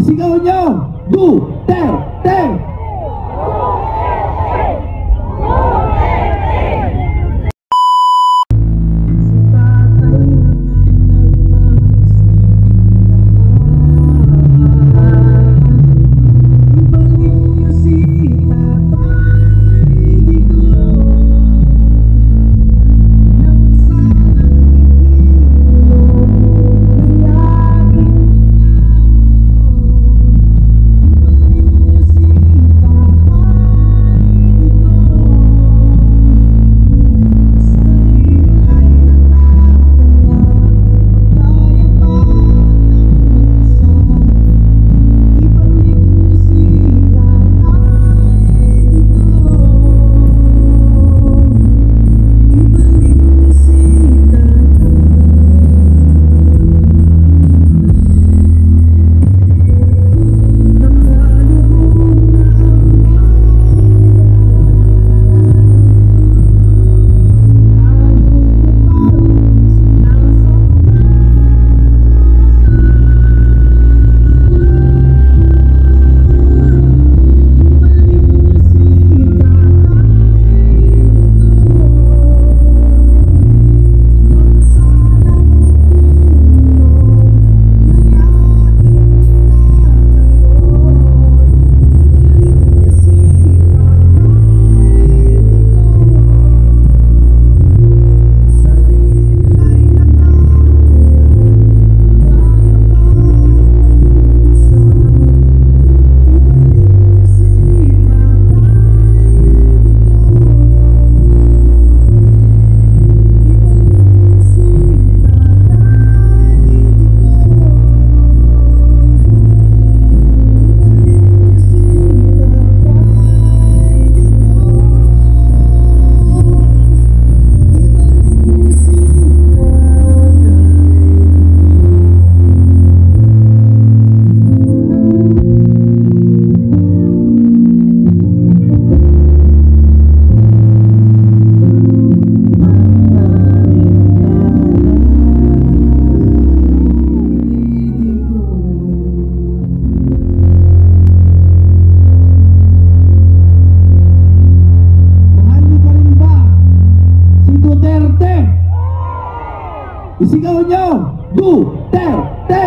Isigaw nyo! Duterte! Isigaw nyo! Duterte!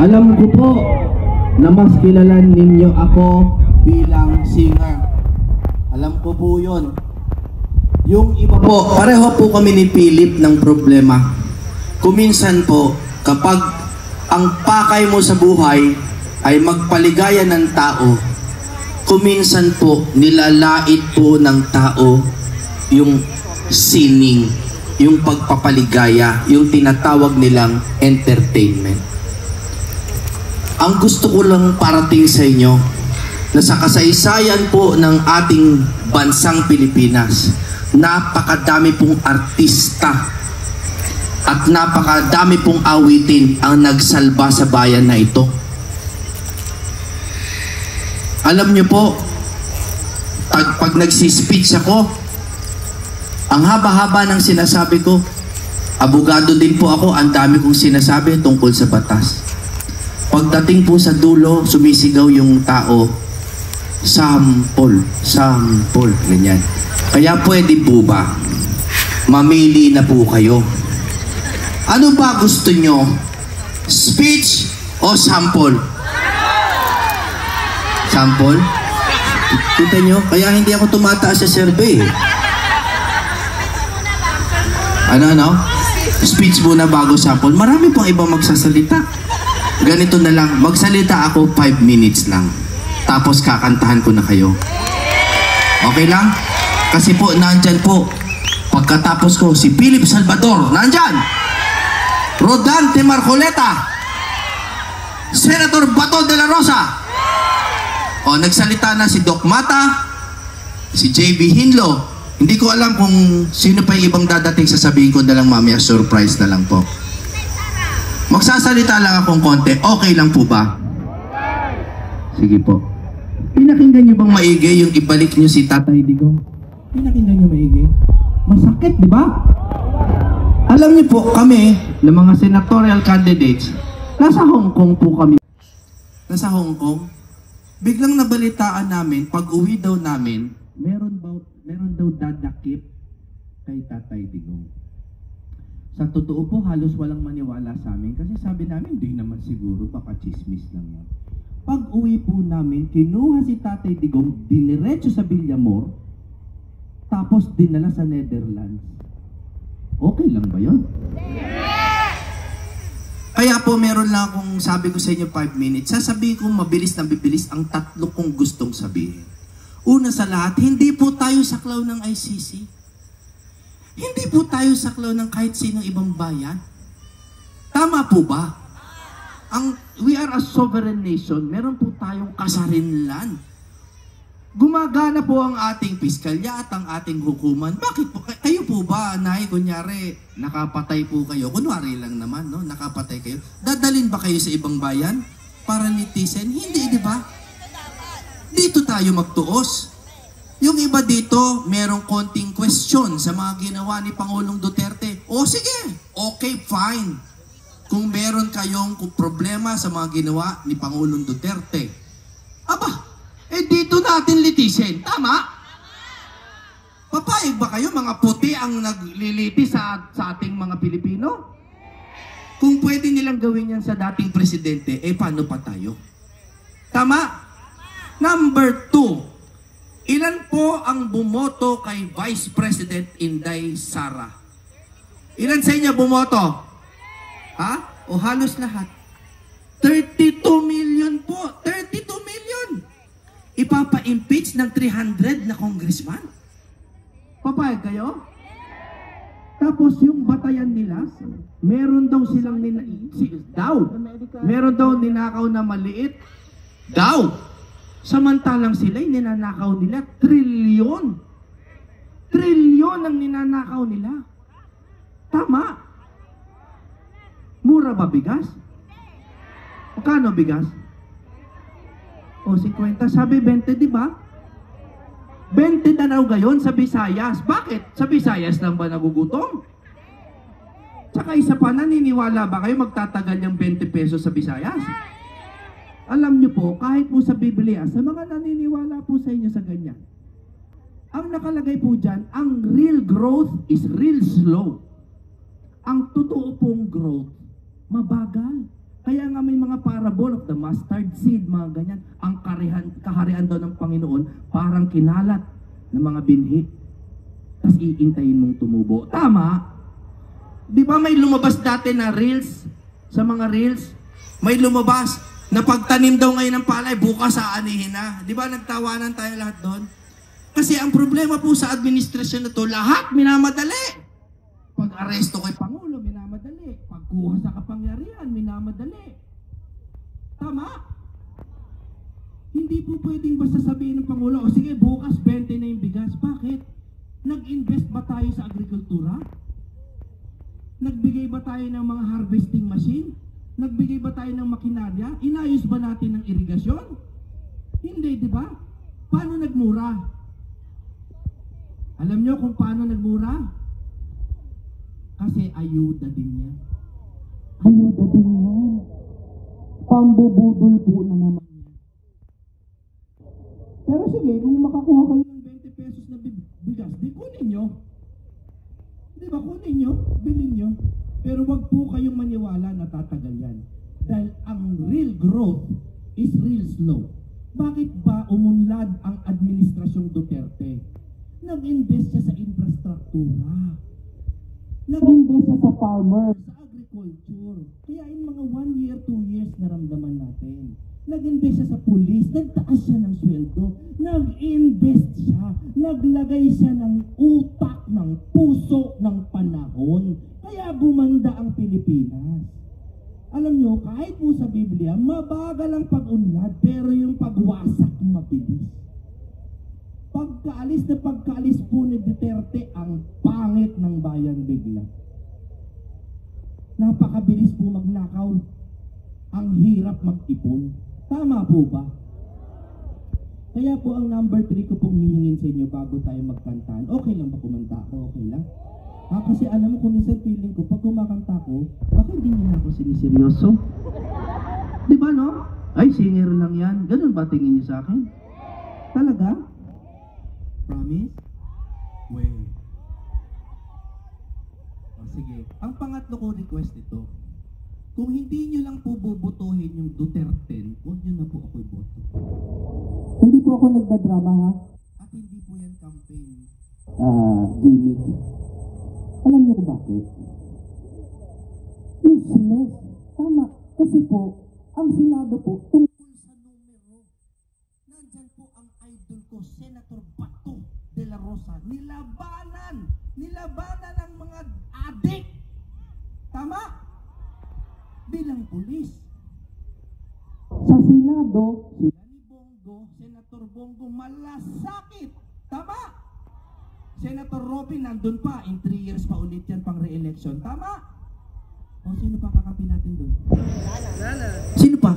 Alam ko po na mas kilala ninyo ako bilang singer. Alam ko po yun. Yung iba po, pareho po kami ni Philip ng problema. Kuminsan po, kapag ang pakay mo sa buhay ay magpaligaya ng tao, kuminsan po, nilalait po ng tao yung sining, yung pagpapaligaya, yung tinatawag nilang entertainment. Ang gusto ko lang parating sa inyo, na sa kasaysayan po ng ating bansang Pilipinas, napakadami pong artista at napakadami pong awitin ang nagsalba sa bayan na ito. Alam niyo po, pag nagsispeech ako, ang haba-haba ng sinasabi ko, abogado din po ako, ang dami kong sinasabi tungkol sa batas. Pagdating po sa dulo, sumisigaw yung tao, sample, sample, ganyan. Kaya pwede po ba, mamili na po kayo. Ano ba gusto nyo? Speech o sample? Sample? Kita nyo? Kaya hindi ako tumataas sa survey. Ano? Speech muna bago sample. Marami pang ibang magsasalita. Ganito na lang. Magsalita ako 5 minutes lang. Tapos kakantahan ko na kayo. Okay lang? Kasi po, nandyan po. Pagkatapos ko, si Philip Salvador. Nandyan! Rodante Marcoleta. Senator Bato de la Rosa. O, nagsalita na si Doc Mata, si JB Hinlo. Hindi ko alam kung sino pa yung ibang dadating, sasabihin ko na lang mamaya, surprise na lang po. Magsasalita lang akong konti, okay lang po ba? Sige po. Pinakinggan nyo bang maigi yung ibalik nyo si Tatay Digong? Pinakinggan nyo maigi? Masakit, di ba? Alam niyo po, kami, ng mga senatorial candidates, nasa Hong Kong po kami. Nasa Hong Kong, biglang nabalitaan namin, pag uwi daw namin, meron daw dadakip kay Tatay Digong. Sa totoo po, halos walang maniwala sa amin kasi sabi namin, di naman siguro, baka chismis lang yan. Pag uwi po namin, kinuha si Tatay Digong, diniretso sa Villamor, tapos dinala sa Netherlands. Okay lang ba yun? Kaya po meron lang akong sabi ko sa inyo 5 minutes. Sasabihin ko mabilis na bibilis ang tatlo kong gustong sabihin. Una sa lahat, hindi po tayo saklaw ng ICC. Hindi po tayo saklaw ng kahit sinong ibang bayan. Tama po ba? We are a sovereign nation. Meron po tayong kasarinlan. Gumagana po ang ating piskalya at ang ating hukuman. Bakit po? Kayo po ba, Nay, kunyari, nakapatay po kayo? Kunwari lang naman, no? Nakapatay kayo. Dadalin ba kayo sa ibang bayan para litisin? Hindi, di ba? Dito tayo magtuos. Yung iba dito, merong konting question sa mga ginawa ni Pangulong Duterte. O sige, okay, fine. Kung meron kayong problema sa mga ginawa ni Pangulong Duterte. Aba, dito natin litisin. Tama? Papayag ba kayo, mga puti ang naglilitis sa ating mga Pilipino? Kung pwede nilang gawin yan sa dating presidente, paano pa tayo? Tama? Number 2, ilan po ang bumoto kay Vice President Inday Sara? Ilan sa inyo bumoto? Ha? O halos lahat? 32 million po. 32 million. Ipapa-impeach ng 300 na congressman? Papayag kayo? Tapos yung batayan nila, meron daw silang meron daw ninakaw na maliit daw. Samantalang sila'y ninanakaw nila trilyon. Trilyon ang ninanakaw nila. Tama? Mura ba bigas? Magkano bigas? O 50, sabi 20, di ba? 20 na raw gayon sa Visayas. Bakit? Sa Visayas lang ba nagugutom? Tsaka isa pa, naniniwala ba kayo magtatagal yung 20 pesos sa Visayas? Alam nyo po, kahit po sa Biblia, sa mga naniniwala po sa inyo sa ganyan, ang nakalagay po dyan, ang real growth is real slow. Ang totoo pong growth, mabagal. Kaya nga may mga parable of the mustard seed, mga ganyan. Ang kaharian daw ng Panginoon, parang kinalat ng mga binhi. Tapos iintayin mong tumubo. Tama? Di ba may lumabas dati na reels? Sa mga reels? May lumabas na pagtanim daw ngayon ng palay, bukas aanihin na. Di ba nagtawanan tayo lahat doon? Kasi ang problema po sa administrasyon na to, lahat minamadali. Pag-aresto kay Pangulo, minamadali. Pagkuha sa kapangyarihan, minamadali. Tama? Hindi po pwedeng basta sabihin ng Pangulo, o sige, bukas 20 na yung bigas. Bakit? Nag-invest ba tayo sa agrikultura? Nagbigay ba tayo ng mga harvesting machine? Nagbigay ba tayo ng makinarya? Inayos ba natin ng irigasyon? Hindi, di ba? Paano nagmura? Alam nyo kung paano nagmura? Kasi ayuda din yan. Ayuda din yan. Pambubudol po na naman yan. Pero sige, kung makakuha kayo ng 20 pesos na bigas, di kunin nyo. Di ba kunin nyo? Bilhin nyo. Pero wag po kayong maniwala na tatagal yan. Dahil ang real growth is real slow. Bakit ba umunlad ang administrasyong Duterte? Nag-invest siya sa infrastruktura. Nag-invest siya sa farmers, sa agriculture. Kaya in mga 1 year, 2 years naramdaman natin. Nag-invest siya sa police, nagtaas siya ng sweldo, nag-invest siya, naglagay siya ng utak, ng puso, ng panahon. Kaya gumanda ang Pilipinas. Alam nyo, kahit po sa Biblia, mabagal ang pag-unlad, pero yung pagwasak mabilis. Pagkaalis po ni Duterte, ang pangit ng bayan bigla. Napakabilis po magnakaw. Ang hirap mag-ipon. Tama po ba? Kaya po ang number 3 ko pong hihingin sa inyo bago tayo magkantaan. Okay lang ba kumanta ako? Okay lang? Kasi alam mo kung minsan feeling ko, pag kumakanta ko, baka hindi niyo na ako siniseryoso. Di ba no? Ay, singer lang yan. Ganun ba tingin niyo sa akin? Talaga? Promise? Wait. O sige, ang pangatlo ko request ito. Kung hindi niyo lang po bubutuhin yung Duterte, huwag niyo na po ako iboto. Hindi po ako nagdadrama ha. At hindi po yan campaign. Gimmick. Alam niyo kung bakit? Useless. Tama. Kasi po, ang Senado po, Tungkol sa numero, nandyan po ang idol ko, Senator Bato de la Rosa. Nilabanan ang mga adik. Tama? Bilang pulis. sa Senado, Sila ni Bongo, Senator Bongo, malasakit. Tama? Senator Robin, nandun pa. In 3 years pa ulit yan pang re-election. Tama? O sino pa kakapin natin doon? Sino pa?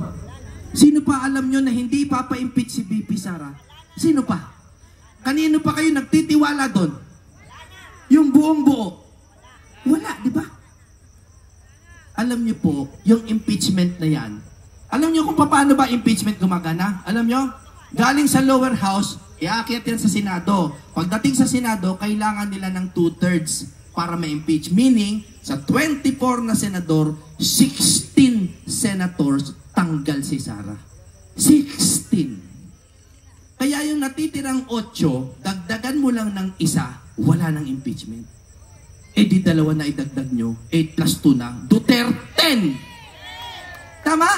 Sino pa alam nyo na hindi papa-impeach si BP Sara? Sino pa? Kanino pa kayo nagtitiwala doon? Yung buong buo. Wala, di ba? Alam nyo po, yung impeachment na yan, alam nyo kung paano ba impeachment gumagana? Alam nyo? Galing sa lower house, iaakit yan sa Senado. Pagdating sa Senado, kailangan nila ng 2/3 para ma-impeach. Meaning, sa 24 na senador, 16 senators tanggal si Sara. 16. Kaya yung natitirang 8, dagdagan mo lang ng isa, wala ng impeachment. Eh di dalawa na idagdag nyo, 8 plus 2 na, Duterte! Tama?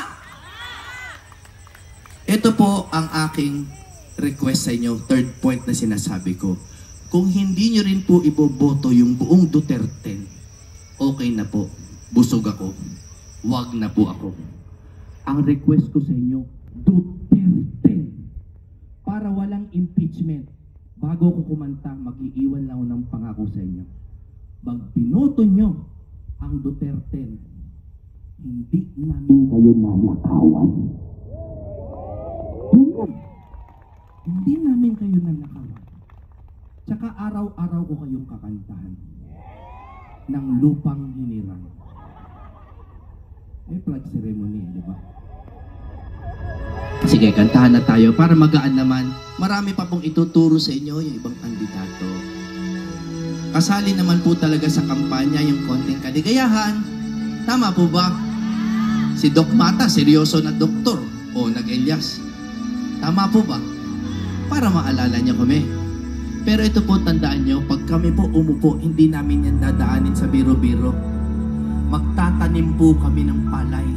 Ito po ang aking request sa inyo, third point na sinasabi ko. Kung hindi nyo rin po iboboto yung buong Duterte, okay na po, busog ako, wag na po ako. Ang request ko sa inyo, Duterte! Para walang impeachment. Bago ko kumanta, mag-iiwan lang ako ng pangako sa inyo. Pag binoto nyo ang Duterte, hindi namin kayo nanakawan. Hindi namin kayo nanakawan. Tsaka araw-araw ko kayong kakantahan ng lupang hinirang. Flag ceremony, di ba? Sige, kantahan na tayo para magaan naman. Marami pa pong ituturo sa inyo yung ibang kandidato. Kasali naman po talaga sa kampanya yung konting kaligayahan. Tama po ba? Si Doc Mata, seryoso na doktor. O nag-Elias. Tama po ba? Para maalala niyo kami. Pero ito po, tandaan niyo, pag kami po umupo, hindi namin yan dadaanin sa biro-biro. Magtatanim po kami ng palay.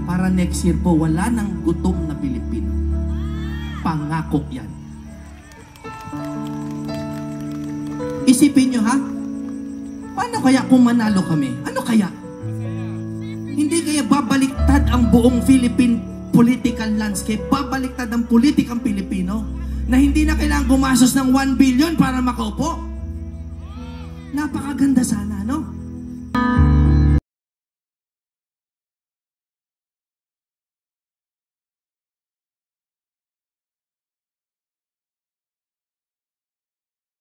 Para next year po, wala nang gutom na Pilipino. Pangako yan. Isipin nyo ha? Paano kaya kung manalo kami? Ano kaya? Hindi kaya babaliktad ang buong Philippine political landscape? Babaliktad ang politikang Pilipino? Na hindi na kailangan gumastos ng 1 billion para makaupo? Napakaganda sana, no?